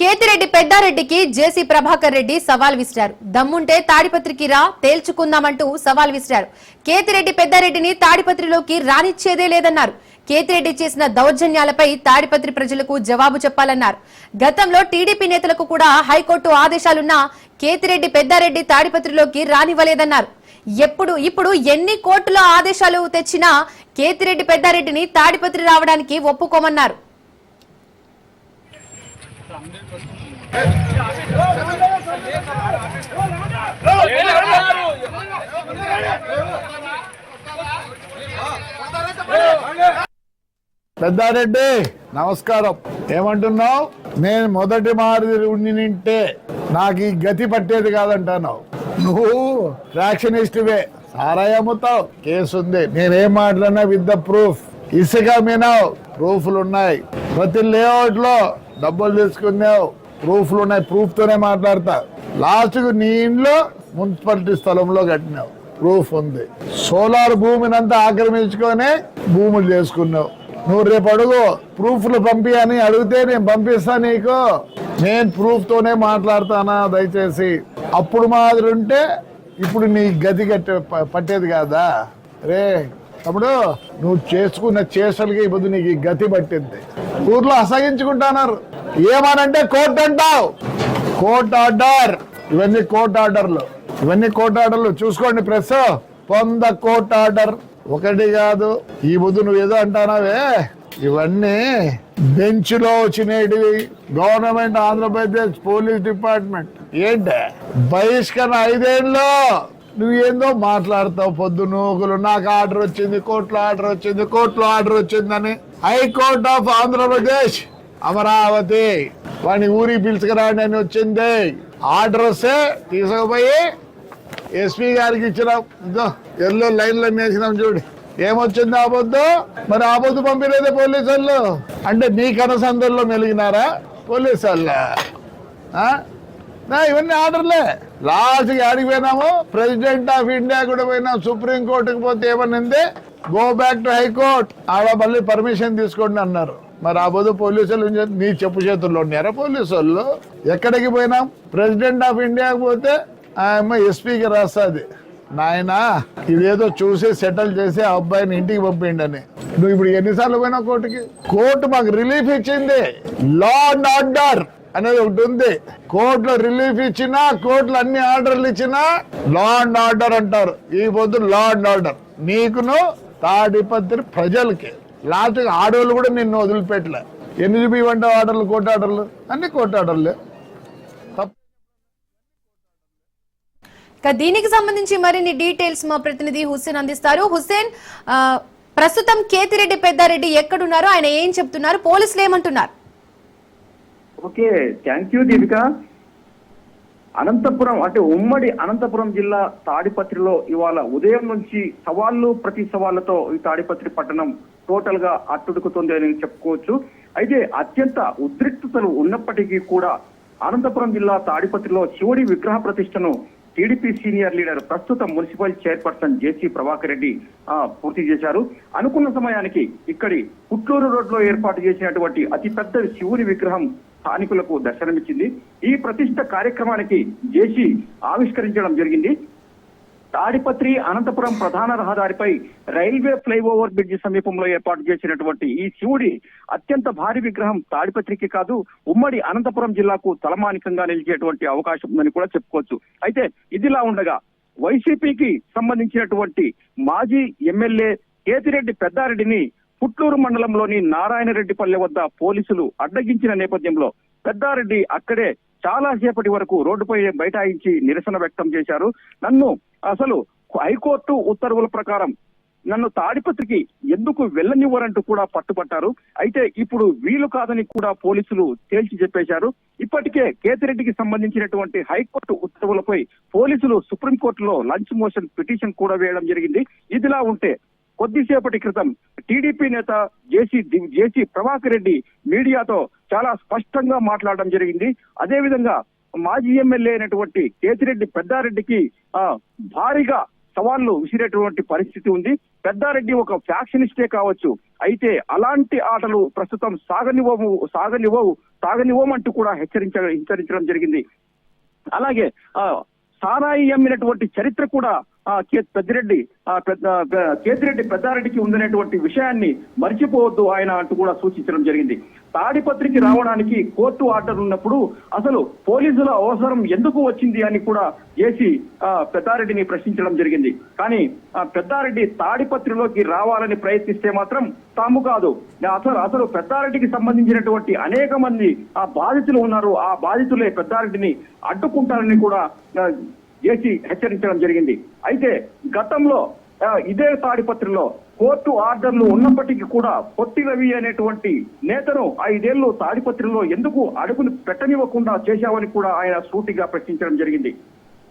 కేతిరెడ్డి పెద్దారెడ్డికి జేసీ ప్రభాకర్ రెడ్డి సవాల్ విసిరారు. దమ్ముంటే తాడిపత్రికి రా, తేల్చుకుందామంటూ సవాల్ విసిరారు. కేతిరెడ్డి పెద్దారెడ్డిని తాడిపత్రిలోకి రానిచ్చేదే లేదన్నారు. కేతిరెడ్డి చేసిన దౌర్జన్యాలపై తాడిపత్రి ప్రజలకు జవాబు చెప్పాలన్నారు. గతంలో టీడీపీ నేతలకు కూడా హైకోర్టు ఆదేశాలున్నా కేతిరెడ్డి పెద్దారెడ్డి తాడిపత్రిలోకి రానివ్వలేదన్నారు. ఇప్పుడు ఎన్ని కోర్టుల ఆదేశాలు తెచ్చినా కేతిరెడ్డి పెద్దారెడ్డిని తాడిపత్రి రావడానికి ఒప్పుకోమన్నారు. పెద్దారెడ్డి నమస్కారం. ఏమంటున్నావు? నేను మొదటి మాదిరి ఉంటే నాకు ఈ గతి పట్టేది కాదంటున్నావు. నువ్వు ఫ్యాక్షనిస్ట్వే, సారాయి అమ్ముతావు, కేసు ఉంది. నేనేం మాట్లాడినా విత్ ద ప్రూఫ్. ఇసుక మీనావు, ప్రూఫ్లు ఉన్నాయి. ప్రతి లేఅవుట్ లో డబ్బులు తీసుకున్నావు, ప్రూఫ్లు ఉన్నాయి. ప్రూఫ్ తోనే మాట్లాడతా. లాస్ట్ కు నీ ఇంట్లో మున్సిపాలిటీ స్థలంలో కట్టినావు, ప్రూఫ్ ఉంది. సోలార్ భూమినంతా ఆక్రమించుకొని భూములు చేసుకున్నావు. నువ్వు రేపు అడుగు, ప్రూఫ్లు పంపి అని అడిగితే నేను పంపిస్తా నీకు. నేను ప్రూఫ్ తోనే మాట్లాడతానా? దయచేసి అప్పుడు మాదిరి ఉంటే ఇప్పుడు నీ గతి పట్టేది కాదా? రే తమ్ముడు, నువ్వు చేసుకున్న చేష్టలకి ఇప్పుడు నీకు గతి పట్టింది. ఊర్లో అసహించుకుంటున్నారు. ఏమనంటే కోర్టు అంటావు. కోర్టు ఆర్డర్, ఇవన్నీ కోర్టు ఆర్డర్లు, చూసుకోండి ప్రెస్. పొంద కోర్టు ఆర్డర్ ఒకటి కాదు. ఈ బుద్ధు నువ్వేదో అంటానావే, ఇవన్నీ బెంచ్ లో వచ్చినవి. గవర్నమెంట్ ఆంధ్రప్రదేశ్ పోలీస్ డిపార్ట్మెంట్ ఏంటి బహిష్కరణ 5 ఏళ్ళు. నువ్వేందో మాట్లాడతావు పొద్దు నూకులు. నాకు ఆర్డర్ వచ్చింది, కోర్టులో ఆర్డర్ వచ్చిందని. హైకోర్ట్ ఆఫ్ ఆంధ్రప్రదేశ్ అమరావతి వాడిని ఊరికి పిలుచుకురాండి అని వచ్చింది. ఆర్డర్ వస్తే తీసుకుపోయి ఎస్పీ గారికి ఇచ్చినాం. ఇదో ఎల్లో లైన్లో వేసినాం చూడు. ఏమొచ్చింది ఆబొద్దు? మరి ఆబొద్దు పంపిలేదే పోలీసు వాళ్ళు. అంటే నీ కనసందర్లో మెలిగినారా పోలీసు వాళ్ళు? ఇవన్నీ ఆర్డర్లే. లాస్ట్కి ఆడికి పోయినాము, ప్రెసిడెంట్ ఆఫ్ ఇండియా కూడా పోయినాం. సుప్రీం కోర్టుకు పోతే ఏమనింది? గో బ్యాక్ టు హైకోర్ట్, ఆడ మళ్ళీ పర్మిషన్ తీసుకోండి అన్నారు. మరి ఆ బోధ పోలీసులు నీ చెప్పు చేతుల్లో ఉన్నారా పోలీసు వాళ్ళు? ఎక్కడికి పోయినాం? ప్రెసిడెంట్ ఆఫ్ ఇండియాకి పోతే ఆయమ్మ ఎస్పీకి రాస్తుంది, నాయన ఇదేదో చూసి సెటిల్ చేసి ఆ అబ్బాయిని ఇంటికి పంపిండని. నువ్వు ఇప్పుడు ఎన్నిసార్లు పోయినా కోర్టుకి? కోర్టు మాకు రిలీఫ్ ఇచ్చింది. లా అండ్ ఆర్డర్ అనేది ఒకటి ఉంది. కోర్టులో రిలీఫ్ ఇచ్చినా, కోర్టులో అన్ని ఆర్డర్లు ఇచ్చినా లా అండ్ ఆర్డర్ అంటారు. ఈ పొద్దు లా అండ్ ఆర్డర్ నీకును తాడిపత్రి ప్రజలకి. లాస్ట్ ఆడవాళ్ళు కూడా నిన్ను వదిలిపెట్టలే. ఎన్ని చూపివంటావు ఆర్డర్లు? కోర్టు ఆర్డర్లు అన్ని కోర్టు ఆర్డర్లే. దీనికి సంబంధించి మరిన్ని డీటెయిల్స్ మా ప్రతినిధి హుస్సేన్ అందిస్తారు. హుస్సేన్, ప్రస్తుతం కేతిరెడ్డి పెద్దారెడ్డి ఎక్కడున్నారు? ఆయన ఏం చెప్తున్నారు? పోలీసులు ఏమంటున్నారు? Okay, thank you Deepika. Anantapuram అంటే ఉమ్మడి అనంతపురం జిల్లా తాడిపత్రిలో ఇవాళ ఉదయం నుంచి ప్రతి సవాళ్లతో ఈ తాడిపత్రి పట్టణం టోటల్ గా అట్టుడుకుతుంది అని చెప్పుకోవచ్చు. అయితే అత్యంత ఉద్రిక్తతలు ఉన్నప్పటికీ కూడా అనంతపురం జిల్లా తాడిపత్రిలో శివుడి విగ్రహ ప్రతిష్టను టీడీపీ సీనియర్ లీడర్ ప్రస్తుత మున్సిపల్ చైర్పర్సన్ జేసీ ప్రభాకర్ రెడ్డి పూర్తి చేశారు. అనుకున్న సమయానికి ఇక్కడి పుట్లూరు రోడ్ లో ఏర్పాటు చేసినటువంటి అతిపెద్ద శివుని విగ్రహం స్థానికులకు దర్శనమిచ్చింది. ఈ ప్రతిష్ట కార్యక్రమానికి జేసీ ఆవిష్కరించడం జరిగింది. తాడిపత్రి అనంతపురం ప్రధాన రహదారిపై రైల్వే ఫ్లైఓవర్ బ్రిడ్జి సమీపంలో ఏర్పాటు చేసినటువంటి ఈ శివుడి అత్యంత భారీ విగ్రహం తాడిపత్రికి కాదు, ఉమ్మడి అనంతపురం జిల్లాకు తలమానికంగా నిలిచేటువంటి అవకాశం ఉందని కూడా చెప్పుకోవచ్చు. అయితే ఇదిలా ఉండగా వైసీపీకి సంబంధించినటువంటి మాజీ ఎమ్మెల్యే కేతిరెడ్డి పెద్దారెడ్డిని పుట్లూరు మండలంలోని నారాయణరెడ్డిపల్లె వద్ద పోలీసులు అడ్డగించిన నేపథ్యంలో పెద్దారెడ్డి అక్కడే చాలా సేపటి వరకు రోడ్డుపై బైఠాయించి నిరసన వ్యక్తం చేశారు. అసలు హైకోర్టు ఉత్తర్వుల ప్రకారం నన్ను తాడిపత్రికి ఎందుకు వెళ్ళనివ్వరంటూ కూడా పట్టుపట్టారు. అయితే ఇప్పుడు వీలు కాదని కూడా పోలీసులు తేల్చి చెప్పేశారు. ఇప్పటికే కేతిరెడ్డికి సంబంధించినటువంటి హైకోర్టు ఉత్తర్వులపై పోలీసులు సుప్రీంకోర్టులో లంచ్ మోషన్ పిటిషన్ కూడా వేయడం జరిగింది. ఇదిలా ఉంటే కొద్దిసేపటి క్రితం టీడీపీ నేత జేసీ ప్రభాకర్ రెడ్డి మీడియాతో చాలా స్పష్టంగా మాట్లాడడం జరిగింది. అదేవిధంగా మాజీ ఎమ్మెల్యే అయినటువంటి కేతిరెడ్డి పెద్దారెడ్డికి భారీగా సవాళ్లు విసిరేటువంటి పరిస్థితి ఉంది. పెద్దారెడ్డి ఒక ఫ్యాక్షనిస్టే కావచ్చు, అయితే అలాంటి ఆటలు ప్రస్తుతం సాగనివ్వవు తాగనివ్వమంటూ కూడా హెచ్చరించడం జరిగింది. అలాగే సారాయి అమ్మినటువంటి చరిత్ర కూడా కేతిరెడ్డి పెద్దారెడ్డికి ఉందనేటువంటి విషయాన్ని మర్చిపోవద్దు ఆయన అంటూ కూడా సూచించడం జరిగింది. తాడిపత్రికి రావడానికి కోర్టు ఆర్డర్ ఉన్నప్పుడు అసలు పోలీసుల అవసరం ఎందుకు వచ్చింది అని కూడా జేసీ పెద్దారెడ్డిని ప్రశ్నించడం జరిగింది. కానీ పెద్దారెడ్డి తాడిపత్రిలోకి రావాలని ప్రయత్నిస్తే మాత్రం తాము కాదు, అసలు పెద్దారెడ్డికి సంబంధించినటువంటి అనేక మంది బాధితులు ఉన్నారు, ఆ బాధితులే పెద్దారెడ్డిని అడ్డుకుంటారని కూడా జేసీ హెచ్చరించడం జరిగింది. అయితే గతంలో ఇదే తాడిపత్రిలో కోర్టు ఆర్డర్లు ఉన్నప్పటికీ కూడా పొట్టి రవి అనేటువంటి నేతను 5 ఏళ్లు తాడిపత్రిలో ఎందుకు అడుగును పెట్టనివ్వకుండా చేశావని కూడా ఆయన సూటిగా ప్రశ్నించడం జరిగింది.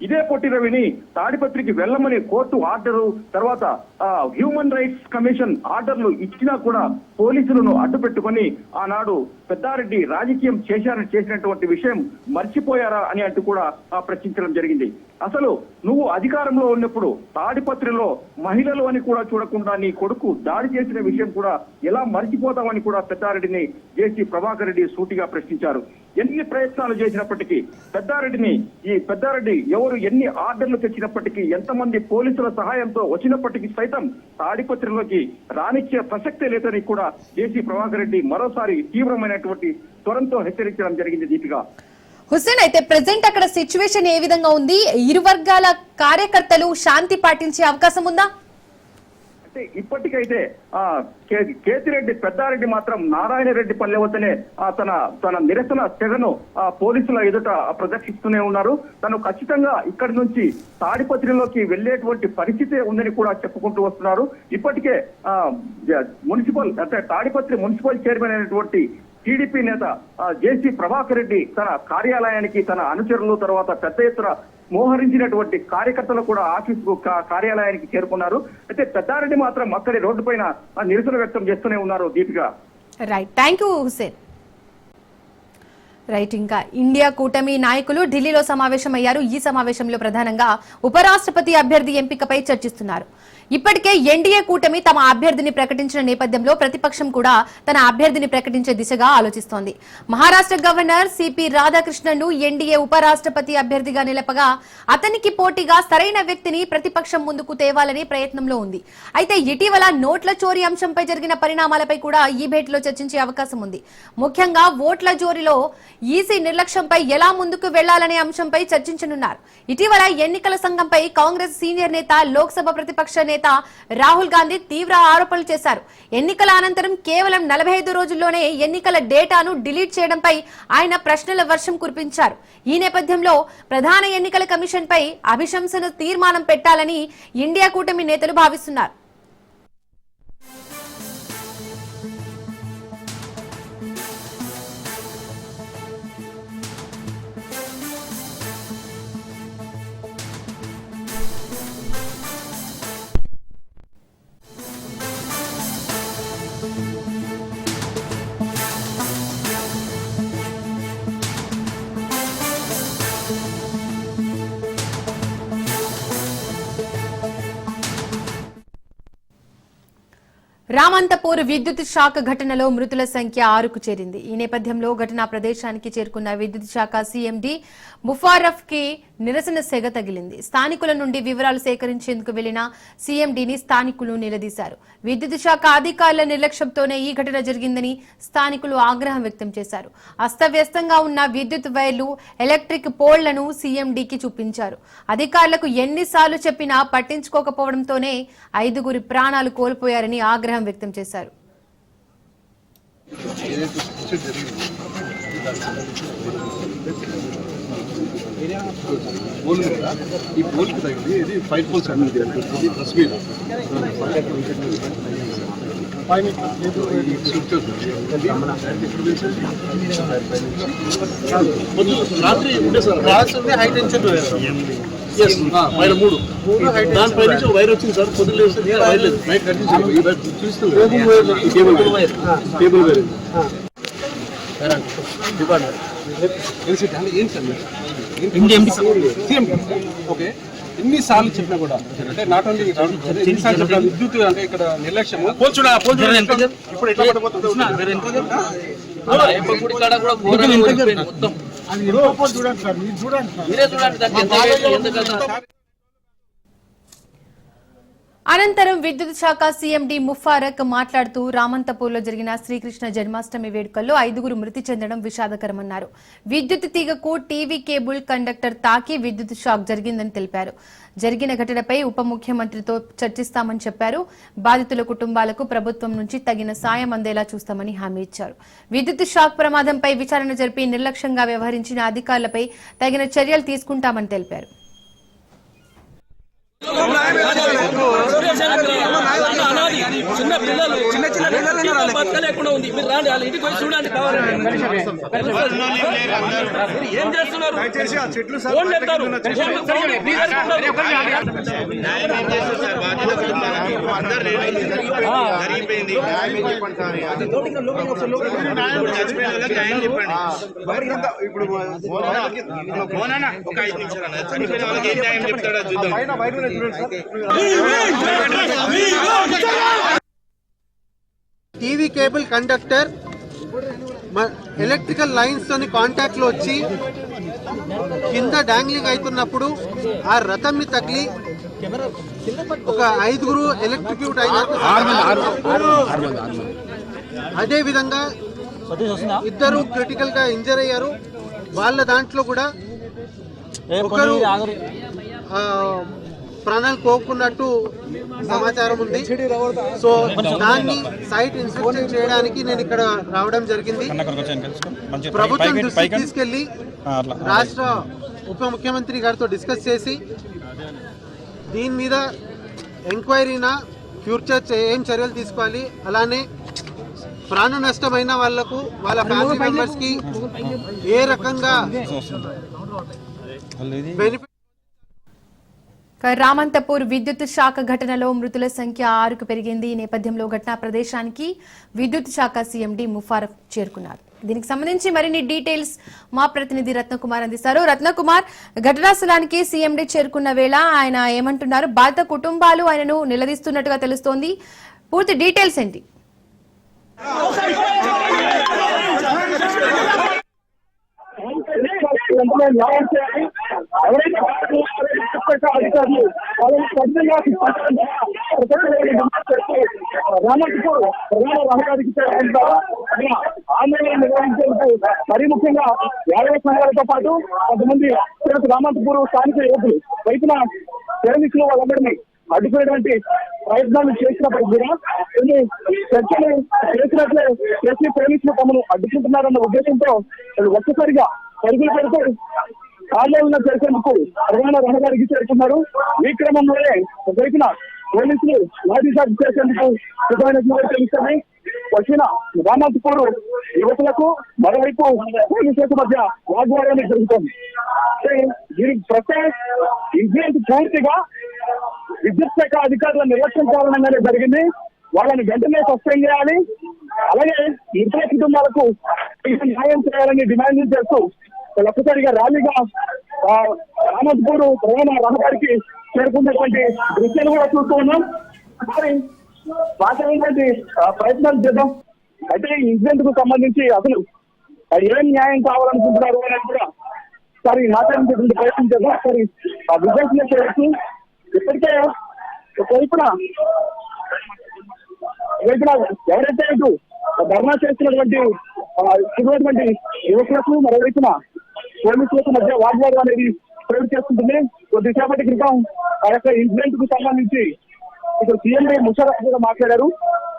ఇదే పొట్టి రవిని తాడిపత్రికి వెళ్ళమని కోర్టు ఆర్డరు, తర్వాత హ్యూమన్ రైట్స్ కమిషన్ ఆర్డర్లు ఇచ్చినా కూడా పోలీసులను అడ్డు పెట్టుకొని ఆనాడు పెద్దారెడ్డి రాజకీయం చేసినటువంటి విషయం మర్చిపోయారా అని అంటూ కూడా ప్రశ్నించడం జరిగింది. అసలు నువ్వు అధికారంలో ఉన్నప్పుడు తాడిపత్రిలో మహిళలు అని కూడా చూడకుండా నీ కొడుకు దాడి చేసిన విషయం కూడా ఎలా మర్చిపోతామని కూడా పెద్దారెడ్డిని జేసీ ప్రభాకర్ రెడ్డి సూటిగా ప్రశ్నించారు. ఎన్ని ప్రయత్నాలు చేసినప్పటికీ పెద్దారెడ్డి ఎవరు ఎన్ని ఆర్డర్లు తెచ్చినప్పటికీ, ఎంతమంది పోలీసుల సహాయంతో వచ్చినప్పటికీ సైతం తాడిపత్రిలోకి రానిచ్చే ప్రసక్తే లేదని కూడా జేసీ ప్రభాకర్ రెడ్డి మరోసారి తీవ్రమైనటువంటి స్వరంతో హెచ్చరించడం జరిగింది. దీపిగా హుస్సేన్, అయితే ప్రెసెంట్ అక్కడ సిచ్యువేషన్ ఏ విధంగా ఉంది? ఇరు వర్గాల కార్యకర్తలు శాంతి పాటించే అవకాశం ఉందా? అంటే ఇప్పటికైతే కేతిరెడ్డి పెద్దారెడ్డి మాత్రం నారాయణ రెడ్డి పల్లె వద్దనే తన నిరసన తెగను పోలీసుల ఎదుట ప్రదర్శిస్తూనే ఉన్నారు. తను ఖచ్చితంగా ఇక్కడి నుంచి తాడిపత్రిలోకి వెళ్లేటువంటి పరిస్థితే ఉందని కూడా చెప్పుకుంటూ వస్తున్నారు. ఇప్పటికే తాడిపత్రి మున్సిపల్ చైర్మన్ అయినటువంటి టీడీపీ నేత జేసీ ప్రభాకర్ రెడ్డి తన కార్యాలయానికి తన అనుచరులు, తర్వాత పెద్ద ఎత్తున మోహరించినటువంటి కార్యకర్తలు కూడా ఆఫీసు కార్యాలయానికి చేరుకున్నారు. అయితే పెద్దారెడ్డి మాత్రం అక్కడి రోడ్డు పైన నిరసన వ్యక్తం చేస్తూనే ఉన్నారు. దీపిగా right, thank you Hussain. Right, ఇంకా ఇండియా కూటమి నాయకులు ఢిల్లీలో సమావేశమయ్యారు. ఈ సమావేశంలో ప్రధానంగా ఉపరాష్ట్రపతి అభ్యర్థి ఎంపికపై చర్చిస్తున్నారు. ఇప్పటికే ఎన్డీఏ కూటమి తమ అభ్యర్థిని ప్రకటించిన నేపథ్యంలో ప్రతిపక్షం కూడా తన అభ్యర్థిని ప్రకటించే దిశగా ఆలోచిస్తోంది. మహారాష్ట్ర గవర్నర్ సిపి రాధాకృష్ణన్ను ఎన్డీఏ ఉపరాష్ట్రపతి అభ్యర్థిగా నిలపగా అతనికి పోటీగా సరైన వ్యక్తిని ప్రతిపక్షం ముందుకు తేవాలనే ప్రయత్నంలో ఉంది. అయితే ఇటీవల నోట్ల చోరీ అంశంపై జరిగిన పరిణామాలపై కూడా ఈ భేటీలో చర్చించే అవకాశం ఉంది. ముఖ్యంగా ఓట్ల చోరీలో ఈసీ నిర్లక్ష్యంపై ఎలా ముందుకు వెళ్లాలనే అంశంపై చర్చించనున్నారు. ఇటీవల ఎన్నికల సంఘంపై కాంగ్రెస్ సీనియర్ నేత, లోక్సభ ప్రతిపక్ష నేత రాహుల్ గాంధీ తీవ్ర ఆరోపణలు చేశారు. ఎన్నికల అనంతరం కేవలం 45 రోజుల్లోనే ఎన్నికల డేటాను డిలీట్ చేయడంపై ఆయన ప్రశ్నల వర్షం కురిపించారు. ఈ నేపథ్యంలో ప్రధాన ఎన్నికల కమిషన్ పై అభిశంసన తీర్మానం పెట్టాలని ఇండియా కూటమి నేతలు భావిస్తున్నారు. రామంతపూర్ విద్యుత్ షాక్ ఘటనలో మృతుల సంఖ్య 6కు చేరింది. ఈ నేపథ్యంలో ఘటనా ప్రదేశానికి చేరుకున్న విద్యుత్ శాఖ సీఎండీ ముఫారఫ్ కి నిరసన సెగ తగిలింది. స్థానికుల నుండి వివరాలు సేకరించేందుకు వెళ్లిన సీఎండీని స్థానికులు నిలదీశారు. విద్యుత్ శాఖ అధికారుల నిర్లక్ష్యంతోనే ఈ ఘటన జరిగిందని స్థానికులు ఆగ్రహం వ్యక్తం చేశారు. అస్తవ్యస్తంగా ఉన్న విద్యుత్ వైర్లు, ఎలక్ట్రిక్ పోల్లను సీఎండీకి చూపించారు. అధికారులకు ఎన్నిసార్లు చెప్పినా పట్టించుకోకపోవడంతోనే 5గురి ప్రాణాలు కోల్పోయారని ఆగ్రహం వ్యక్తం చేశారు. ఈ పోల్కి తగ్గింది, ఇది 5 పోల్స్ అనేది ఇది ప్లస్ మీద రాత్రి ఉండే సార్ రాత్రి హై టెన్షన్ పైన 3 దానిపై నుంచి వైర్ వచ్చింది సార్. పొద్దున్న వైర్ లేదు, నైట్ కట్టించారు. చూస్తుంది కేబుల్ వైర్ ఓకే. ఎన్నిసార్లు చెప్పినా కూడా అంటే నాట్ ఓన్లీ ఎన్నిసార్లు చెప్పినా విద్యుత్ అంటే ఇక్కడ నిర్లక్ష్యం. ఇప్పుడు ఎట్లా పడిపోతుంది గుడి కాడ కూడా ఘోరంగా ఊడిపోయింది మొత్తం. మీరే చూడండి దానికి ఎంత అయింది, ఎందుకంటే అనంతరం విద్యుత్ శాఖ సీఎండీ ముఫారక్ మాట్లాడుతూ రామంతపూర్లో జరిగిన శ్రీకృష్ణ జన్మాష్టమి వేడుకల్లో 5గురు మృతి చెందడం విషాదకరమన్నారు. విద్యుత్ తీగకు టీవీ కేబుల్ కండక్టర్ తాకి విద్యుత్ షాక్ జరిగిందని తెలిపారు. జరిగిన ఘటనపై ఉప ముఖ్యమంత్రితో చర్చిస్తామని చెప్పారు. బాధితుల కుటుంబాలకు ప్రభుత్వం నుంచి తగిన సాయం అందేలా చూస్తామని హామీ ఇచ్చారు. విద్యుత్ షాక్ ప్రమాదంపై విచారణ జరిపి నిర్లక్ష్యంగా వ్యవహరించిన అధికారులపై తగిన చర్యలు తీసుకుంటామని తెలిపారు. చిన్న పిల్లలు బతకలేకుండా ఉంది. మీరు రాండి, వాళ్ళ ఇంటికి పోయి చూడండి కావాలండి. ఏం చేస్తున్నారు? ఫోన్ చెప్తారు. TV cable conductor electrical lines తోని కాంటాక్ట్ లో వచ్చి కింద డాంగ్లింగ్ అవుతున్నప్పుడు ఆ రథం ని తగిలి ఒక 5గురు ఎలక్ట్రిక్యూట్ అయినారు. అదే విధంగా 2 క్రిటికల్ గా ఇంజర్ అయ్యారు. వాళ్ళ దాంట్లో కూడా ఒకరు ప్రాణాలు కోరుకున్నట్టు సమాచారం ఉంది. సో దాన్ని సైట్ ఇన్స్పెక్షన్ చేయడానికి నేను ఇక్కడ రావడం జరిగింది. ప్రభుత్వం దృష్టికి తీసుకెళ్లి రాష్ట్ర ఉప ముఖ్యమంత్రి గారితో డిస్కస్ చేసి దీని మీద ఎంక్వైరీనా ఫ్యూచర్ ఏం చర్యలు తీసుకోవాలి, అలానే ప్రాణ నష్టమైన వాళ్లకు వాళ్ళ ఫ్యామిలీ మెంబర్స్ కి ఏ రకంగా బెనిఫిట్. రామంతపూర్ విద్యుత్ శాఖ ఘటనలో మృతుల సంఖ్య 6కు పెరిగింది. ఈ నేపథ్యంలో ఘటనా ప్రదేశానికి విద్యుత్ శాఖ సీఎండీ ముఫారక్ చేరుకున్నారు. దీనికి సంబంధించి మరిన్ని డీటెయిల్స్ మా ప్రతినిధి రత్నకుమార్ అందిస్తారు. రత్నకుమార్, ఘటనా స్థలానికి సీఎండీ చేరుకున్న వేళ ఆయన ఏమంటున్నారు? బాధిత కుటుంబాలు ఆయనను నిలదీస్తున్నట్టుగా తెలుస్తోంది. పూర్తి డీటెయిల్స్ ఏంటి? అధికారులు వాళ్ళని కఠినంగా రామంతపూర్ ప్రధాన రహదారికి ఆందోళన నిర్వహించేందుకు మరీ ముఖ్యంగా యాదవ సంఘాలతో పాటు కొంతమంది రామంతపూర్ స్థానిక యువకులు వైపున పోలీసులు వాళ్ళందరినీ అడ్డుకునేటువంటి ప్రయత్నాలు చేసినప్పటికీ కూడా కొన్ని చర్చలు చేసినట్లే చేసి పోలీసులు తమను అడ్డుకుంటున్నారన్న ఉద్దేశంతో ఒక్కసారిగా పరుగులు పెడుతూ ఆందోళన చేసేందుకు ప్రధాన రహదారికి చేరుకున్నారు. ఈ క్రమంలోనే ఒకవైపున పోలీసులు లాఠీచార్జ్ చేసేందుకు సిద్ధమైనట్లుగా తెలుస్తుంది. వచ్చిన రామంతపూర్ యువకులకు మరోవైపు పోలీసులకు మధ్య వాగ్వాదాన్ని జరుగుతోంది. దీనికి ప్రత్యేక ఇన్సిడెంట్ పూర్తిగా విద్యుత్ శాఖ అధికారుల నిర్లక్ష్యం కారణంగానే జరిగింది. వాళ్ళని వెంటనే సస్పెండ్ చేయాలి, అలాగే ఇతర కుటుంబాలకు న్యాయం చేయాలని డిమాండ్ చేస్తూ ఒక్కసారిగా ర్యాలీగా రామంతపూర్ ప్రధాన రహదారికి చేరుకున్నటువంటి దృశ్యాలు కూడా చూస్తూ ఉన్నాం. మరి వాస్తవమైనటువంటి ప్రయత్నాలు చేద్దాం. అయితే ఈ ఇన్సిడెంట్ కు సంబంధించి అసలు ఏం న్యాయం కావాలనుకుంటున్నారు అనేది కూడా ఒకసారి మాట్లాడించేటువంటి ప్రయత్నం చేద్దాం. ఒకసారి విశ్లేషణ చేయొచ్చు. ఇప్పటికే ఒకవైపున ఎవరైతే ఇటు ధర్నా చేస్తున్నటువంటి యువకులకు మరోవైపున పోలీసులకు మధ్య వాగ్వాదం అనేది ప్రయోగ చేస్తుంటుంది. కొద్దిసేపటి క్రితం ఆ యొక్క ఇన్సిడెంట్ కు సంబంధించి ఇక్కడ సీఎండీ ముషరఫ్ కూడా మాట్లాడారు.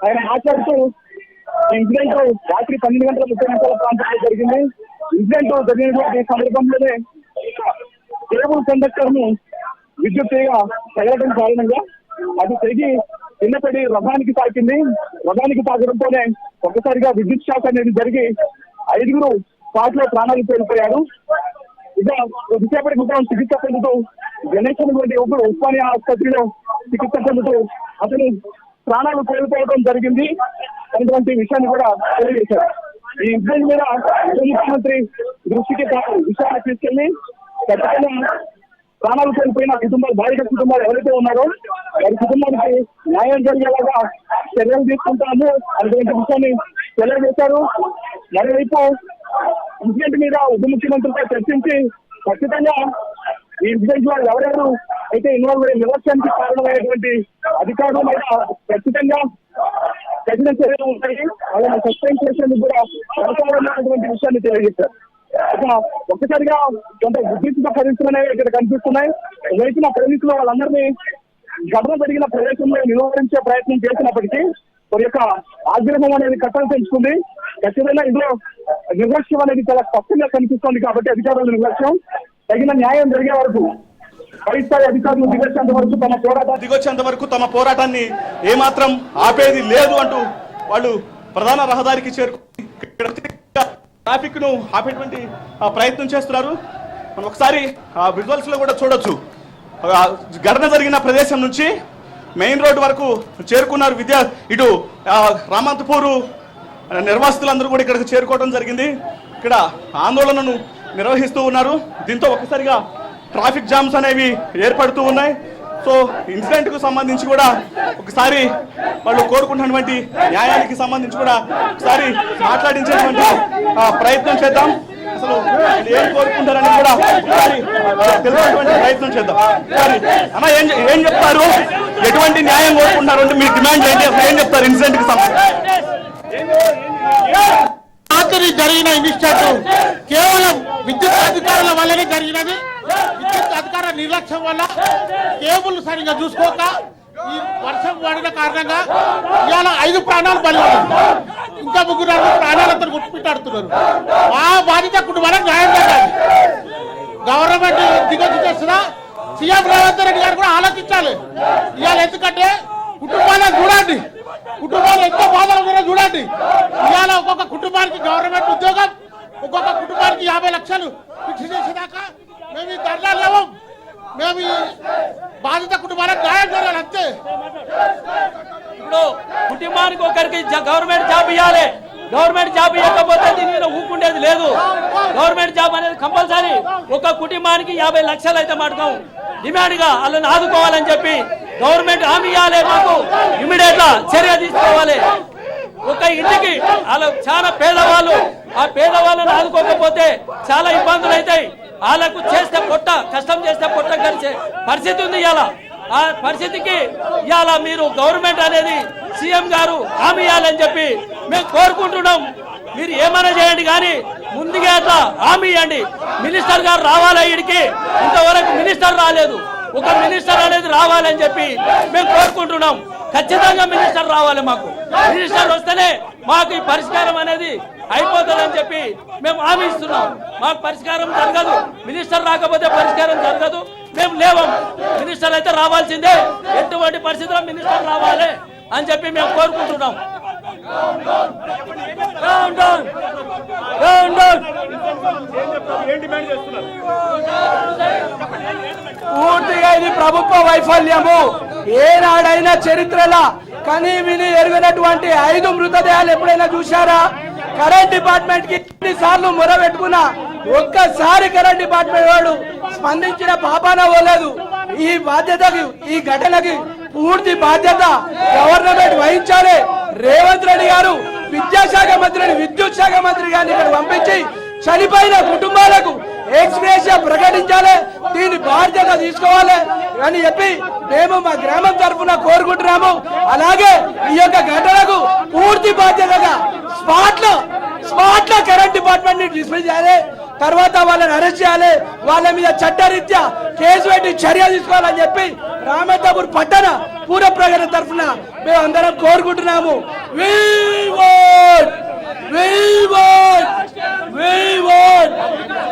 ఆయన మాట్లాడుతూ ఇన్సిడెంట్ రాత్రి 12:30 ప్రాంతంలో జరిగింది. ఇన్సిడెంట్ జరిగినటువంటి సందర్భంలోనే కేబుల్ కండక్టర్ ను విద్యుత్ తగలడం కారణంగా అది తెగి కిందపడి రథానికి తాకింది. రథానికి తాకడంతోనే ఒక్కసారిగా విద్యుత్ షాక్ అనేది జరిగి 5గురు స్పాట్లో ప్రాణాలు కోల్పోయారు. ఇక కొద్దిసేపటి క్రితం చికిత్స పొందుతూ గణేష్ వంటి ఒకరు ఉస్మానియా ఆసుపత్రిలో చికిత్స పొందుతూ అతను ప్రాణాలు కోల్పోవడం జరిగింది అనేటువంటి విషయాన్ని కూడా తెలియజేశారు. ఈ ఇన్సిడెంట్ మీద ఉప ముఖ్యమంత్రి దృష్టికి విషయాన్ని తీసుకెళ్లి ఖచ్చితంగా ప్రాణాలు కోల్పోయిన కుటుంబాలు, బాధిత కుటుంబాలు ఎవరైతే ఉన్నారో వారి కుటుంబానికి న్యాయం జరిగేలాగా చర్యలు తీసుకుంటాము అనేటువంటి విషయాన్ని తెలియజేశారు. మరోవైపు ఇన్సిడెంట్ మీద ఉప ముఖ్యమంత్రితో చర్చించి ఖచ్చితంగా ఈ ఇన్సిడెంట్ లో ఎవరెవరు అయితే ఇన్వాల్వ్ అయ్యే నిర్లక్ష్యానికి కారణమైనటువంటి అధికారుల మీద ఖచ్చితంగా కఠిన చర్యలు ఉంటాయి, వాళ్ళని సస్పెండ్ చేసేందుకు కూడా కొనసాగుతున్నటువంటి విషయాన్ని తెలియజేశారు. ఇక ఒక్కసారిగా కొంత ఉద్రిక్త పరిస్థితులు అనేవి ఇక్కడ కనిపిస్తున్నాయి. వైపున పోలీసులు వాళ్ళందరినీ ఘటన జరిగిన ప్రదేశంలో నిలువరించే ప్రయత్నం చేసినప్పటికీ వారి యొక్క ఆగ్రహం అనేది కట్టలు పెంచుకుంది. ఖచ్చితంగా ఇందులో నిర్లక్ష్యం అనేది చాలా స్పష్టంగా కనిపిస్తోంది. కాబట్టి అధికారుల నిర్లక్ష్యం తగిన న్యాయం జరిగే వరకు పై స్థాయి అధికారులు దిగొచ్చేంత వరకు తమ పోరాటాన్ని ఏమాత్రం ఆపేది లేదు అంటూ వాళ్ళు ప్రధాన రహదారికి చేరుకుని ట్రాఫిక్ ను ఆపేటువంటి ప్రయత్నం చేస్తున్నారు. మనం ఒకసారి విజువల్స్ లో కూడా చూడొచ్చు. ఘటన జరిగిన ప్రదేశం నుంచి మెయిన్ రోడ్ వరకు చేరుకున్నారు. ఇటు రామంతపూరు నిర్వాసితులందరూ కూడా ఇక్కడికి చేరుకోవడం జరిగింది. ఇక్కడ ఆందోళనను నిర్వహిస్తూ ఉన్నారు. దీంతో ఒక్కసారిగా ట్రాఫిక్ జామ్స్ అనేవి ఏర్పడుతూ ఉన్నాయి. సో ఇన్సిడెంట్ కు సంబంధించి కూడా ఒకసారి వాళ్ళు కోరుకుంటున్నటువంటి న్యాయానికి సంబంధించి కూడా ఒకసారి మాట్లాడించేటువంటి ప్రయత్నం చేద్దాం. అసలు ఏం కోరుకుంటారని కూడా ఒకసారి తెలిసినటువంటి ప్రయత్నం చేద్దాం. అన్న ఏం చెప్తారు, ఎటువంటి న్యాయం కోరుకుంటారు అంటే మీరు డిమాండ్ ఏంటి, అసలు ఏం చెప్తారు ఇన్సిడెంట్ కి సంబంధించి? రాత్రి జరిగిన ఇన్సిడెంట్ కేవలం విద్యుత్ అధికారుల వల్లనే జరిగినది. విద్యుత్ అధికారుల నిర్లక్ష్యం వల్ల కేబుల్ సరిగ్గా చూసుకోక ఈ వర్షం పడిన కారణంగా ఇవాళ 5 ప్రాణాలు బలిపడ్డాయి. ఇంకా 3 ప్రాణాలతో గుర్తుపెట్టాడుతున్నారు. మా బాధిత కుటుంబాలకు న్యాయం జరగాలి. గవర్నమెంట్ దిగొచ్చి చేస్తున్నా సీఎం రేవంత్ రెడ్డి గారు కూడా ఆలోచించాలి ఇవాళ. ఎందుకంటే కుటుంబాలను చూడండి, కుటుంబాలు ఎంతో బాధలు ఉన్నారో చూడండి. ఇవాళ ఒక్కొక్క కుటుంబానికి గవర్నమెంట్ ఉద్యోగం, ఒక్కొక్క కుటుంబానికి 50 లక్షలు ఫిక్స్ చేసేదాకా మేము ఈ ధర్నాలు లేవు. మేము ఈ బాధిత కుటుంబాలకు న్యాయం జరగాలి అంతే. ఇప్పుడు కుటుంబానికి ఒకరికి గవర్నమెంట్ జాబ్ ఇవ్వాలి. గవర్నమెంట్ జాబ్ ఇవ్వకపోతే దీని మీద ఊపుకుండేది లేదు. గవర్నమెంట్ జాబ్ అనేది కంపల్సరీ. ఒక కుటుంబానికి 50 లక్షలు అయితే మటుకం డిమాండ్ గా వాళ్ళని ఆదుకోవాలని చెప్పి గవర్నమెంట్ హామీ ఇవ్వాలి. మాకు ఇమీడియట్ గా చర్య తీసుకోవాలి. ఒక ఇంటికి వాళ్ళు చాలా పేదవాళ్ళు, ఆ పేదవాళ్ళని ఆదుకోకపోతే చాలా ఇబ్బందులు అవుతాయి. వాళ్ళకు చేస్తే పొట్ట, కష్టం చేస్తే పొట్ట కలిసే పరిస్థితి ఉంది ఇవాళ. ఆ పరిస్థితికి ఇవాళ మీరు గవర్నమెంట్ అనేది సీఎం గారు హామీ ఇవ్వాలని చెప్పి మేము కోరుకుంటున్నాం. మీరు ఏమైనా చేయండి కానీ ముందుగా అట్లా హామీ ఇవ్వండి. మినిస్టర్ గారు రావాలి ఇడికి, ఇంతవరకు మినిస్టర్ రాలేదు. ఒక మినిస్టర్ అనేది రావాలని చెప్పి మేము కోరుకుంటున్నాం. ఖచ్చితంగా మినిస్టర్ రావాలి. మాకు మినిస్టర్ వస్తేనే మాకు ఈ పరిష్కారం అనేది అయిపోతుందని చెప్పి మేము హామీ ఇస్తున్నాం. మాకు పరిష్కారం జరగదు, మినిస్టర్ రాకపోతే పరిష్కారం జరగదు. మేము లేవం, మినిస్టర్ అయితే రావాల్సిందే. ఎటువంటి పరిస్థితుల్లో మినిస్టర్ రావాలి అని చెప్పి మేము కోరుకుంటున్నాం. పూర్తిగా ఇది ప్రభుత్వ వైఫల్యము. ఏనాడైనా చరిత్రలో కనీ విని ఎరుగనటువంటి 5 మృతదేహాలు ఎప్పుడైనా చూశారా? కరెంట్ డిపార్ట్మెంట్ కి ఎన్నిసార్లు మొరబెట్టుకున్నా ఒక్కసారి కరెంట్ డిపార్ట్మెంట్ వాడు స్పందించిన పాపాన పోలేదు. ఈ బాధ్యతకి, ఈ ఘటనకి పూర్తి బాధ్యత గవర్నమెంట్ వహించాలి. రేవంత్ రెడ్డి గారు విద్యాశాఖ మంత్రిని, విద్యుత్ శాఖ మంత్రి గారిని ఇక్కడ పంపించి చనిపోయిన కుటుంబాలకు ఎక్స్గ్రేషియా ప్రకటించాలి. దీని బాధ్యత తీసుకోవాలి అని చెప్పి మేము మా గ్రామం తరఫున కోరుకుంటున్నాము. అలాగే ఈ యొక్క ఘటనకు పూర్తి బాధ్యతగా స్పాట్ లో కరెంట్ డిపార్ట్మెంట్ ని డిస్మిస్ చేయాలి. తర్వాత వాళ్ళని అరెస్ట్ చేయాలి. వాళ్ళ మీద చట్టరీత్యా కేసు పెట్టి చర్య తీసుకోవాలని చెప్పి రామంతపూర్ పట్టణ పూర్వ ప్రగతి తరఫున మేము అందరం కోరుకుంటున్నాము.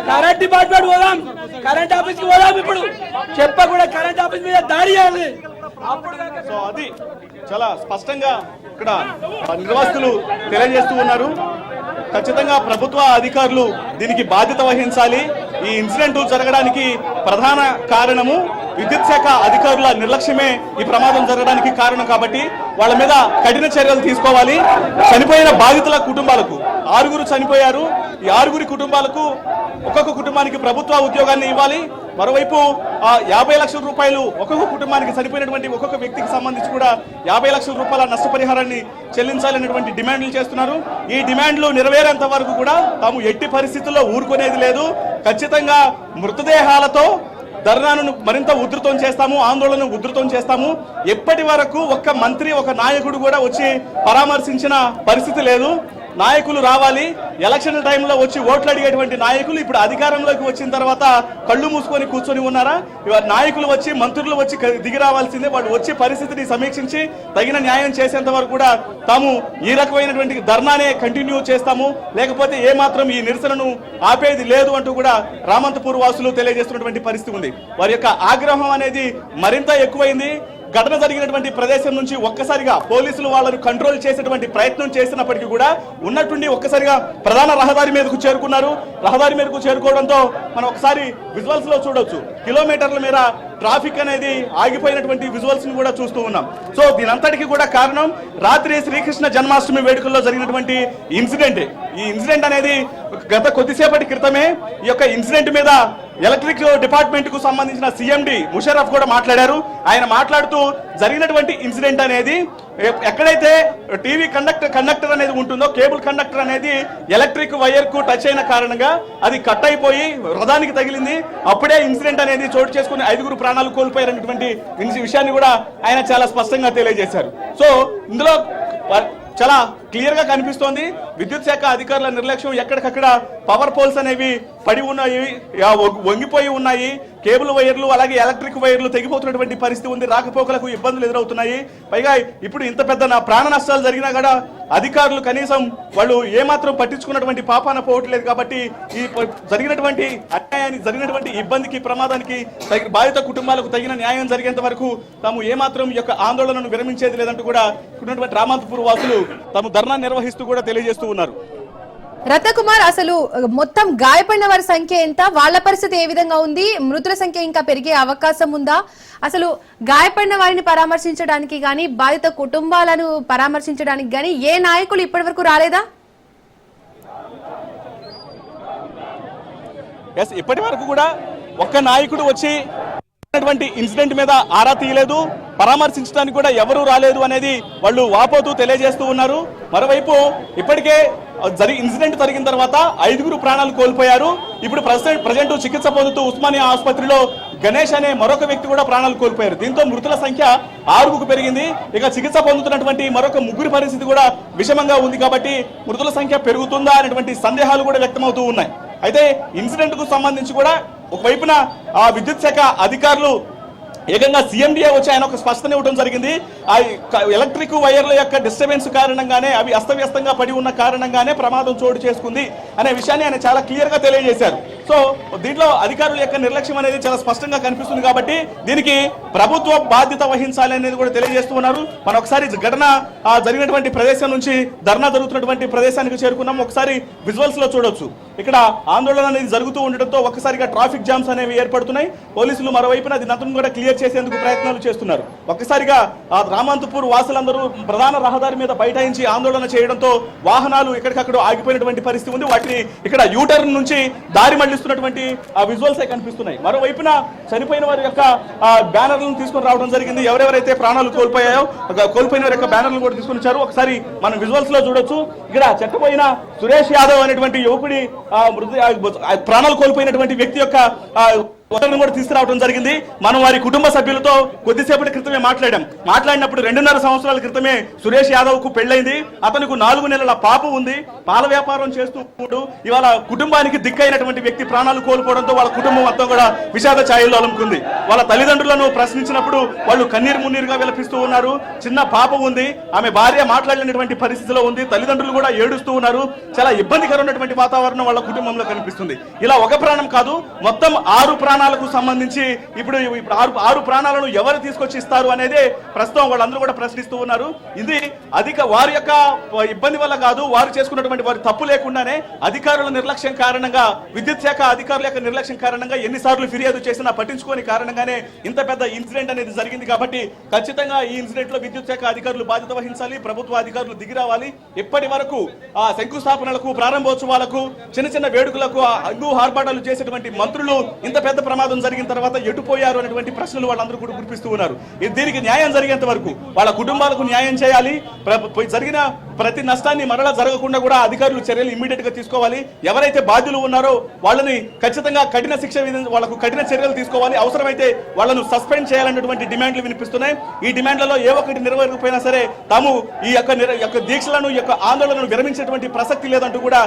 కరెంట్ డిపార్ట్మెంట్ పోదాం, కరెంట్ ఆఫీస్ కి పోదాం. ఇప్పుడు చెప్పకుండా కరెంట్ ఆఫీస్ మీద దాడి చేయాలి. సో అది చాలా స్పష్టంగా ఇక్కడ నిర్వాసితులు తెలియజేస్తూ ఉన్నారు. ఖచ్చితంగా ప్రభుత్వ అధికారులు దీనికి బాధ్యత వహించాలి. ఈ ఇన్సిడెంట్ జరగడానికి ప్రధాన కారణము విద్యుత్ శాఖ అధికారుల నిర్లక్ష్యమే ఈ ప్రమాదం జరగడానికి కారణం కాబట్టి వాళ్ళ మీద కఠిన చర్యలు తీసుకోవాలి. చనిపోయిన బాధితుల కుటుంబాలకు 6 చనిపోయారు. ఈ 6 కుటుంబాలకు ఒక్కొక్క కుటుంబానికి ప్రభుత్వ ఉద్యోగాన్ని ఇవ్వాలి. మరోవైపు 50 లక్షల రూపాయలు ఒక్కొక్క కుటుంబానికి చనిపోయినటువంటి ఒక్కొక్క వ్యక్తికి సంబంధించి కూడా 50 లక్షల రూపాయల నష్టపరిహారాన్ని చెల్లించాలనేటువంటి డిమాండ్లు చేస్తున్నారు. ఈ డిమాండ్లు నెరవేరేంత వరకు కూడా తాము ఎట్టి పరిస్థితుల్లో ఊరుకునేది లేదు. ఖచ్చితంగా మృతదేహాలతో ధర్నాను మరింత ఉధృతం చేస్తాము, ఆందోళన ఉధృతం చేస్తాము. ఎప్పటి వరకు ఒక్క మంత్రి ఒక నాయకుడు కూడా వచ్చి పరామర్శించిన పరిస్థితి లేదు. నాయకులు రావాలి. ఎలక్షన్ టైంలో వచ్చి ఓట్లు అడిగేటువంటి నాయకులు ఇప్పుడు అధికారంలోకి వచ్చిన తర్వాత కళ్ళు మూసుకొని కూర్చొని ఉన్నారా? నాయకులు వచ్చి మంత్రులు వచ్చి దిగి రావాల్సిందే. వాళ్ళు వచ్చి పరిస్థితిని సమీక్షించి తగిన న్యాయం చేసేంత వరకు కూడా తాము ఈ రకమైనటువంటి ధర్నానే కంటిన్యూ చేస్తాము, లేకపోతే ఏమాత్రం ఈ నిరసనను ఆపేది లేదు అంటూ కూడా రామంతపూర్ వాసులు తెలియజేస్తున్నటువంటి పరిస్థితి ఉంది. వారి యొక్క ఆగ్రహం అనేది మరింత ఎక్కువైంది. ఘటన జరిగినటువంటి ప్రదేశం నుంచి ఒక్కసారిగా పోలీసులు వాళ్ళను కంట్రోల్ చేసేటువంటి ప్రయత్నం చేసినప్పటికీ కూడా ఉన్నట్టుండి ఒక్కసారిగా ప్రధాన రహదారి మీదకు చేరుకున్నారు. రహదారి మీదకు చేరుకోవడంతో మనం ఒకసారి విజువల్స్ లో చూడొచ్చు. కిలోమీటర్ల మేర ట్రాఫిక్ అనేది ఆగిపోయినటువంటి విజువల్స్ ని కూడా చూస్తూ ఉన్నాం. సో దీనంతటికీ కూడా కారణం రాత్రి శ్రీకృష్ణ జన్మాష్టమి వేడుకల్లో జరిగినటువంటి ఇన్సిడెంట్. ఈ ఇన్సిడెంట్ అనేది గత కొద్దిసేపటి క్రితమే ఈ యొక్క ఇన్సిడెంట్ మీద ఎలక్ట్రిక్ డిపార్ట్మెంట్ కు సంబంధించిన సిఎండి ముషర్రఫ్ కూడా మాట్లాడారు. ఆయన మాట్లాడుతూ జరిగినటువంటి ఇన్సిడెంట్ అనేది ఎక్కడైతే టీవీ కండక్టర్ అనేది ఉంటుందో, కేబుల్ కండక్టర్ అనేది ఎలక్ట్రిక్ వైర్ కు టచ్ అయిన కారణంగా అది కట్ అయిపోయి రథానికి తగిలింది. అప్పుడే ఇన్సిడెంట్ అనేది చోటు చేసుకుని 5 ప్రాణాలు కోల్పోయారనేటువంటి విషయాన్ని కూడా ఆయన చాలా స్పష్టంగా తెలియజేశారు. సో ఇందులో చాలా క్లియర్ గా కనిపిస్తోంది విద్యుత్ శాఖ అధికారుల నిర్లక్ష్యం. ఎక్కడికక్కడ పవర్ పోల్స్ అనేవి పడి ఉన్నాయి, వంగిపోయి ఉన్నాయి. కేబుల్ వైర్లు అలాగే ఎలక్ట్రిక్ వైర్లు తెగిపోతున్నటువంటి పరిస్థితి ఉంది. రాకపోకలకు ఇబ్బందులు ఎదురవుతున్నాయి. పైగా ఇప్పుడు ఇంత పెద్ద ప్రాణ నష్టాలు జరిగినా కూడా అధికారులు కనీసం వాళ్ళు ఏమాత్రం పట్టించుకున్నటువంటి పాపాన పోవట్లేదు. కాబట్టి ఈ జరిగినటువంటి అన్యాయానికి, జరిగినటువంటి ఇబ్బందికి, ప్రమాదానికి బాధిత కుటుంబాలకు తగిన న్యాయం జరిగేంత వరకు తాము ఏమాత్రం ఈ యొక్క ఆందోళనను విరమించేది లేదంటూ కూడా ఉన్నటువంటి రామంతపూర్ వాసులు తాము ధర్నా నిర్వహిస్తూ కూడా తెలియజేస్తూ ఉన్నారు. రత్నకుమార్, అసలు మొత్తం గాయపడిన వారి సంఖ్య ఎంత? వాళ్ళ పరిస్థితి ఏ విధంగా ఉంది? మృతుల సంఖ్య ఇంకా పెరిగే అవకాశం ఉందా? అసలు గాయపడిన వారిని పరామర్శించడానికి గాని, బాధిత కుటుంబాలను పరామర్శించడానికి గాని ఏ నాయకులు ఇప్పటి వరకు రాలేదా? ఇప్పటి వరకు కూడా ఒక్క నాయకుడు వచ్చి ఇన్సిడెంట్ మీద ఆరా తీయలేదు, పరామర్శించడానికి కూడా ఎవరూ రాలేదు అనేది వాళ్ళు వాపోతూ తెలియజేస్తూ ఉన్నారు. మరోవైపు ఇప్పటికే ఇన్సిడెంట్ జరిగిన తర్వాత 5 ప్రాణాలు కోల్పోయారు. ఇప్పుడు ప్రజెంట్ చికిత్స పొందుతూ ఉస్మానియా ఆసుపత్రిలో గణేష్ అనే మరొక వ్యక్తి కూడా ప్రాణాలు కోల్పోయారు. దీంతో మృతుల సంఖ్య 6కు పెరిగింది. ఇక చికిత్స పొందుతున్నటువంటి మరొక 3 పరిస్థితి కూడా విషమంగా ఉంది. కాబట్టి మృతుల సంఖ్య పెరుగుతుందా అనేటువంటి సందేహాలు కూడా వ్యక్తమవుతూ ఉన్నాయి. అయితే ఇన్సిడెంట్ కు సంబంధించి కూడా ఒకవైపున ఆ విద్యుత్ శాఖ అధికారులు ఏకంగా సీఎండీఏ వచ్చి ఆయన ఒక స్పష్టన ఇవ్వడం జరిగింది. ఆ ఎలక్ట్రిక్ వైర్ల యొక్క డిస్టర్బెన్స్ కారణంగానే, అవి అస్తవ్యస్తంగా పడి ఉన్న కారణంగానే ప్రమాదం చోటు చేసుకుంది అనే విషయాన్ని ఆయన చాలా క్లియర్ గా తెలియజేశారు. సో దీంట్లో అధికారుల యొక్క నిర్లక్ష్యం అనేది చాలా స్పష్టంగా కనిపిస్తుంది. కాబట్టి దీనికి ప్రభుత్వ బాధ్యత వహించాలి అనేది కూడా తెలియజేస్తూ ఉన్నారు. మనం ఒకసారి ఘటన జరిగినటువంటి ప్రదేశం నుంచి ధర్నా జరుగుతున్నటువంటి ప్రదేశానికి చేరుకున్నాం. ఒకసారి విజువల్స్ లో చూడొచ్చు. ఇక్కడ ఆందోళన అనేది జరుగుతూ ఉండడంతో ఒక్కసారిగా ట్రాఫిక్ జామ్స్ అనేవి ఏర్పడుతున్నాయి. పోలీసులు మరోవైపున దీని కూడా క్లియర్ చేసేందుకు ప్రయత్నాలు చేస్తున్నారు. ఒక్కసారిగా రామంతపూర్ వాసులందరూ ప్రధాన రహదారి మీద బైఠాయించి ఆందోళన చేయడంతో వాహనాలు ఎక్కడికక్కడ ఆగిపోయినటువంటి పరిస్థితి ఉంది. వాటిని ఇక్కడ యూటర్న్ నుంచి దారి మళ్లిస్తున్నటువంటి విజువల్స్ కనిపిస్తున్నాయి. మరోవైపున చనిపోయిన వారి యొక్క బ్యానర్లను తీసుకుని రావడం జరిగింది. ఎవరెవరైతే ప్రాణాలు కోల్పోయిన వారి యొక్క బ్యానర్లను కూడా తీసుకుని వచ్చారు. ఒకసారి మనం విజువల్స్ లో చూడొచ్చు. ఇక్కడ చట్టపోయిన సురేష్ యాదవ్ అనేటువంటి యువకుడి ప్రాణాలు కోల్పోయినటువంటి వ్యక్తి యొక్క కూడా తీసుకురావడం జరిగింది. మనం వారి కుటుంబ సభ్యులతో కొద్దిసేపటి క్రితమే మాట్లాడినప్పుడు 2.5 సంవత్సరాల క్రితమే సురేష్ యాదవ్ కు పెళ్లైంది. అతనికి 4 నెలల పాప ఉంది. పాల వ్యాపారం చేస్తూ ఇవాళ కుటుంబానికి దిక్కైనటువంటి వ్యక్తి ప్రాణాలు కోల్పోవడంతో వాళ్ళ కుటుంబం మొత్తం కూడా విషాద ఛాయల్లో అలుముకుంది. వాళ్ళ తల్లిదండ్రులను ప్రశ్నించినప్పుడు వాళ్ళు కన్నీరు మున్నీరుగా విలపిస్తూ ఉన్నారు. చిన్న పాప ఉంది, ఆమె భార్య మాట్లాడలేనటువంటి పరిస్థితిలో ఉంది. తల్లిదండ్రులు కూడా ఏడుస్తూ ఉన్నారు. చాలా ఇబ్బందికరమైనటువంటి వాతావరణం వాళ్ళ కుటుంబంలో కనిపిస్తుంది. ఇలా ఒక ప్రాణం కాదు, మొత్తం 6 ప్రాణాలు ప్రాణాలకు సంబంధించి ఇప్పుడు ఆరు ప్రాణాలను ఎవరు తీసుకొచ్చి ఇస్తారు అనేది ప్రస్తుతం వాళ్ళందరూ కూడా ప్రశ్నిస్తూ ఉన్నారు. ఇది వారి యొక్క ఇబ్బంది వల్ల కాదు, వారు చేసుకున్నటువంటి వారి తప్పు లేకుండానే అధికారుల నిర్లక్ష్యం కారణంగా, విద్యుత్ శాఖ అధికారుల యొక్క నిర్లక్ష్యం కారణంగా ఎన్నిసార్లు ఫిర్యాదు చేసినా పట్టించుకోని కారణంగానే ఇంత పెద్ద ఇన్సిడెంట్ అనేది జరిగింది. కాబట్టి ఖచ్చితంగా ఈ ఇన్సిడెంట్ లో విద్యుత్ శాఖ అధికారులు బాధ్యత వహించాలి, ప్రభుత్వ అధికారులు దిగి రావాలి. ఇప్పటి వరకు ఆ శంకుస్థాపనలకు, ప్రారంభోత్సవాలకు, చిన్న చిన్న వేడుకలకు అంగు హార్బాటాలు చేసేటువంటి మంత్రులు ఇంత పెద్ద ప్రమాదం జరిగిన తర్వాత ఎటుపోయారు అనేటువంటి ప్రశ్నలు వాళ్ళందరూ కూడా గుర్తిస్తూ ఉన్నారు. దీనికి న్యాయం జరిగేంత వరకు వాళ్ళ కుటుంబాలకు న్యాయం చేయాలి. జరిగిన ప్రతి నష్టాన్ని మరలా జరగకుండా కూడా అధికారులు చర్యలు ఇమ్మీడియట్ గా తీసుకోవాలి. ఎవరైతే బాధ్యులు ఉన్నారో వాళ్ళని ఖచ్చితంగా కఠిన శిక్ష వాళ్ళకు కఠిన చర్యలు తీసుకోవాలి. అవసరమైతే వాళ్ళను సస్పెండ్ చేయాలన్నటువంటి డిమాండ్లు వినిపిస్తున్నాయి. ఈ డిమాండ్లలో ఏ ఒక్కటి నెరవేరకపోయినా సరే తాము ఈ యొక్క దీక్షలను, ఈ యొక్క ఆందోళనను విరమించేటువంటి ప్రసక్తి లేదంటూ కూడా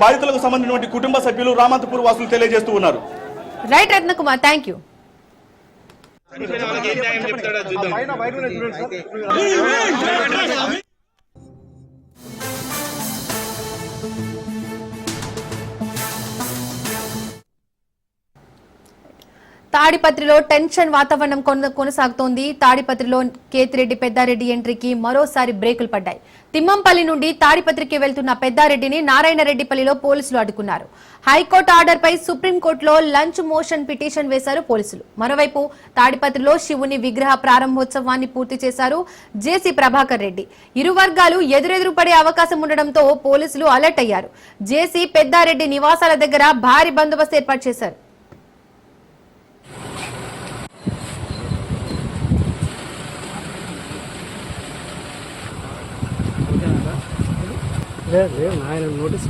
బాధితులకు సంబంధించినటువంటి కుటుంబ సభ్యులు, రామంతపూర్ వాసులు తెలియజేస్తూ ఉన్నారు. Right Ratnakumar, thank you. తాడిపత్రిలో టెన్షన్ వాతావరణం కొనసాగుతోంది. తాడిపత్రిలో కేతిరెడ్డి పెద్దారెడ్డి ఎంట్రీకి మరోసారి బ్రేకులు పడ్డాయి. తిమ్మంపల్లి నుండి తాడిపత్రికి వెళ్తున్న పెద్దారెడ్డిని నారాయణరెడ్డిపల్లిలో పోలీసులు అడ్డుకున్నారు. హైకోర్టు ఆర్డర్పై సుప్రీంకోర్టులో లంచ్ మోషన్ పిటిషన్ వేశారు పోలీసులు. మరోవైపు తాడిపత్రిలో శివుని విగ్రహ ప్రారంభోత్సవాన్ని పూర్తి చేశారు జేసీ ప్రభాకర్ రెడ్డి. ఇరు వర్గాలు ఎదురెదురు పడే అవకాశం ఉండడంతో పోలీసులు అలర్ట్ అయ్యారు. జేసీ పెద్దారెడ్డి నివాసాల దగ్గర భారీ బందోబస్తు ఏర్పాటు చేశారు. ఆయన నోటీస్